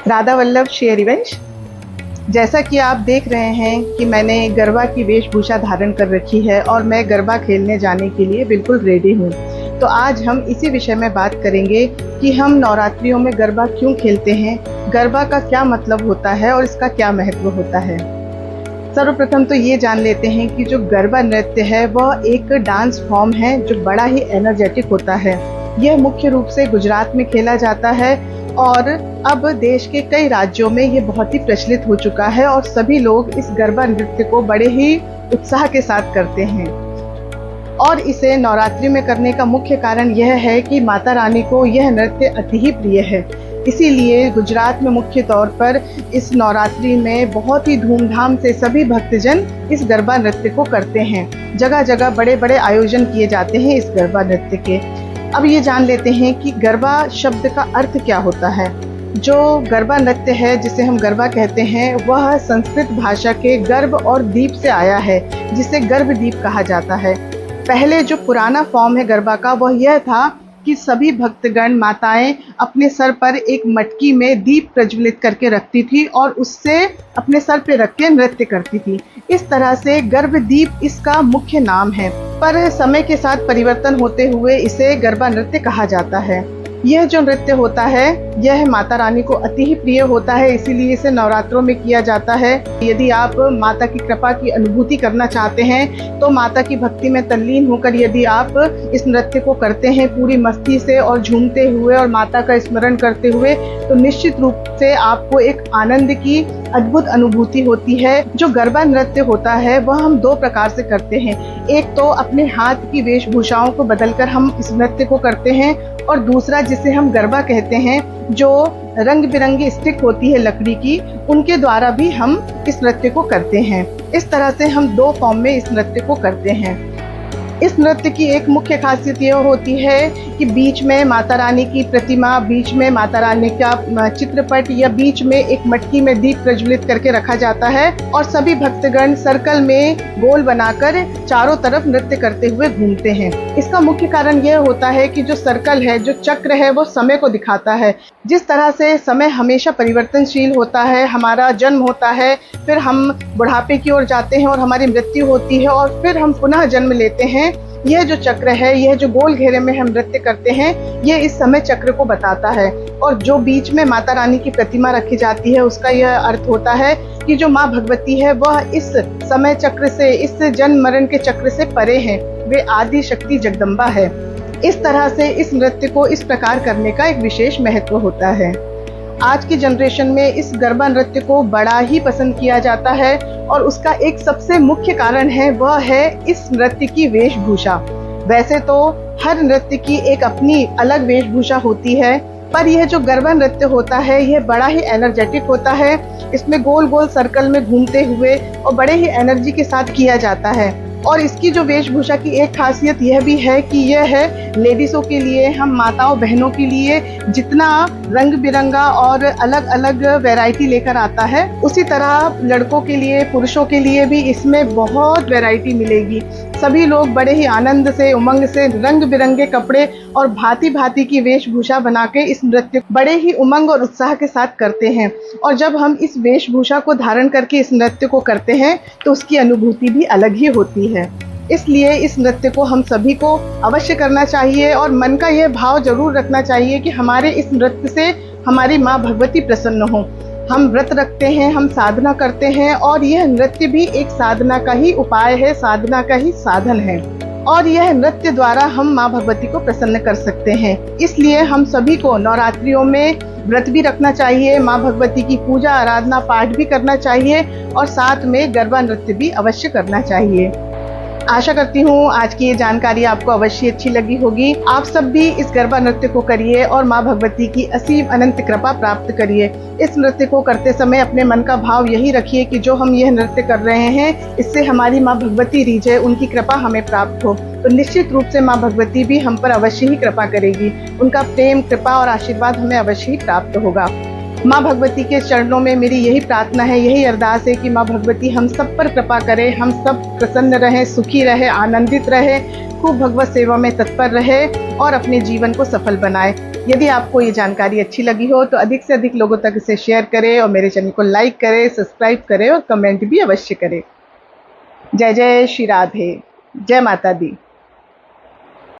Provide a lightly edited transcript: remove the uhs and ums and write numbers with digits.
राधा वल्लभ शेर रिवेंज। जैसा कि आप देख रहे हैं कि मैंने गरबा की वेशभूषा धारण कर रखी है और मैं गरबा खेलने जाने के लिए बिल्कुल रेडी हूँ। तो आज हम इसी विषय में बात करेंगे कि हम नवरात्रियों में गरबा क्यों खेलते हैं, गरबा का क्या मतलब होता है और इसका क्या महत्व होता है। सर्वप्रथम तो ये जान लेते हैं कि जो गरबा नृत्य है वह एक डांस फॉर्म है जो बड़ा ही एनर्जेटिक होता है। यह मुख्य रूप से गुजरात में खेला जाता है और अब देश के कई राज्यों में ये बहुत ही प्रचलित हो चुका है और सभी लोग इस गरबा नृत्य को बड़े ही उत्साह के साथ करते हैं। और इसे नवरात्रि में करने का मुख्य कारण यह है कि माता रानी को यह नृत्य अति ही प्रिय है। इसीलिए गुजरात में मुख्य तौर पर इस नवरात्रि में बहुत ही धूमधाम से सभी भक्तजन इस गरबा नृत्य को करते हैं। जगह जगह बड़े बड़े आयोजन किए जाते हैं इस गरबा नृत्य के। अब ये जान लेते हैं कि गरबा शब्द का अर्थ क्या होता है। जो गरबा नृत्य है जिसे हम गरबा कहते हैं वह संस्कृत भाषा के गर्भ और दीप से आया है, जिसे गर्भदीप कहा जाता है। पहले जो पुराना फॉर्म है गरबा का वह यह था कि सभी भक्तगण माताएं अपने सर पर एक मटकी में दीप प्रज्वलित करके रखती थी और उससे अपने सर पे रख के नृत्य करती थी। इस तरह से गर्भदीप इसका मुख्य नाम है, पर समय के साथ परिवर्तन होते हुए इसे गरबा नृत्य कहा जाता है। यह जो नृत्य होता है यह माता रानी को अति ही प्रिय होता है, इसीलिए इसे नवरात्रों में किया जाता है। यदि आप माता की कृपा की अनुभूति करना चाहते हैं तो माता की भक्ति में तल्लीन होकर यदि आप इस नृत्य को करते हैं पूरी मस्ती से और झूमते हुए और माता का स्मरण करते हुए, तो निश्चित रूप से आपको एक आनंद की अद्भुत अनुभूति होती है। जो गरबा नृत्य होता है वह हम दो प्रकार से करते हैं। एक तो अपने हाथ की वेशभूषाओं को बदलकर हम इस नृत्य को करते हैं और दूसरा जिसे हम गरबा कहते हैं, जो रंग बिरंगी स्टिक होती है लकड़ी की, उनके द्वारा भी हम इस नृत्य को करते हैं। इस तरह से हम दो फॉर्म में इस नृत्य को करते हैं। इस नृत्य की एक मुख्य खासियत यह होती है कि बीच में माता रानी की प्रतिमा, बीच में माता रानी का चित्रपट या बीच में एक मटकी में दीप प्रज्वलित करके रखा जाता है और सभी भक्तगण सर्कल में गोल बनाकर चारों तरफ नृत्य करते हुए घूमते हैं। इसका मुख्य कारण यह होता है कि जो सर्कल है, जो चक्र है, वो समय को दिखाता है। जिस तरह से समय हमेशा परिवर्तनशील होता है, हमारा जन्म होता है, फिर हम बुढ़ापे की ओर जाते हैं और हमारी मृत्यु होती है और फिर हम पुनः जन्म लेते हैं। यह जो चक्र है, यह जो गोल घेरे में हम नृत्य करते हैं, ये इस समय चक्र को बताता है। और जो बीच में माता रानी की प्रतिमा रखी जाती है उसका यह अर्थ होता है कि जो माँ भगवती है वह इस समय चक्र से, इस जन्म मरण के चक्र से परे हैं। वे आदि शक्ति जगदम्बा है। इस तरह से इस नृत्य को इस प्रकार करने का एक विशेष महत्व होता है। आज की जनरेशन में इस गरबा नृत्य को बड़ा ही पसंद किया जाता है और उसका एक सबसे मुख्य कारण है वह है इस नृत्य की वेशभूषा। वैसे तो हर नृत्य की एक अपनी अलग वेशभूषा होती है, पर यह जो गरबा नृत्य होता है यह बड़ा ही एनर्जेटिक होता है। इसमें गोल गोल सर्कल में घूमते हुए और बड़े ही एनर्जी के साथ किया जाता है। और इसकी जो वेशभूषा की एक खासियत यह भी है कि यह है लेडीज़ों के लिए, हम माताओं बहनों के लिए जितना रंग बिरंगा और अलग अलग वैरायटी लेकर आता है, उसी तरह लड़कों के लिए, पुरुषों के लिए भी इसमें बहुत वैरायटी मिलेगी। सभी लोग बड़े ही आनंद से, उमंग से रंग बिरंगे कपड़े और भांति भांति की वेशभूषा बना के इस नृत्य बड़े ही उमंग और उत्साह के साथ करते हैं। और जब हम इस वेशभूषा को धारण करके इस नृत्य को करते हैं तो उसकी अनुभूति भी अलग ही होती है। इसलिए इस नृत्य को हम सभी को अवश्य करना चाहिए और मन का यह भाव जरूर रखना चाहिए कि हमारे इस नृत्य से हमारी माँ भगवती प्रसन्न हो। हम व्रत रखते हैं, हम साधना करते हैं और यह नृत्य भी एक साधना का ही उपाय है, साधना का ही साधन है और यह नृत्य द्वारा हम माँ भगवती को प्रसन्न कर सकते हैं। इसलिए हम सभी को नवरात्रियों में व्रत भी रखना चाहिए, माँ भगवती की पूजा आराधना पाठ भी करना चाहिए और साथ में गरबा नृत्य भी अवश्य करना चाहिए। आशा करती हूँ आज की ये जानकारी आपको अवश्य अच्छी लगी होगी। आप सब भी इस गरबा नृत्य को करिए और माँ भगवती की असीम अनंत कृपा प्राप्त करिए। इस नृत्य को करते समय अपने मन का भाव यही रखिए कि जो हम यह नृत्य कर रहे हैं इससे हमारी माँ भगवती रिझे, उनकी कृपा हमें प्राप्त हो। तो निश्चित रूप से माँ भगवती भी हम पर अवश्य ही कृपा करेगी। उनका प्रेम, कृपा और आशीर्वाद हमें अवश्य ही प्राप्त होगा। माँ भगवती के चरणों में मेरी यही प्रार्थना है, यही अरदास है कि माँ भगवती हम सब पर कृपा करे, हम सब प्रसन्न रहें, सुखी रहे, आनंदित रहे, खूब भगवत सेवा में तत्पर रहे और अपने जीवन को सफल बनाए। यदि आपको ये जानकारी अच्छी लगी हो तो अधिक से अधिक लोगों तक इसे शेयर करें और मेरे चैनल को लाइक करें, सब्सक्राइब करें और कमेंट भी अवश्य करें। जय जय श्री राधे, जय माता दी।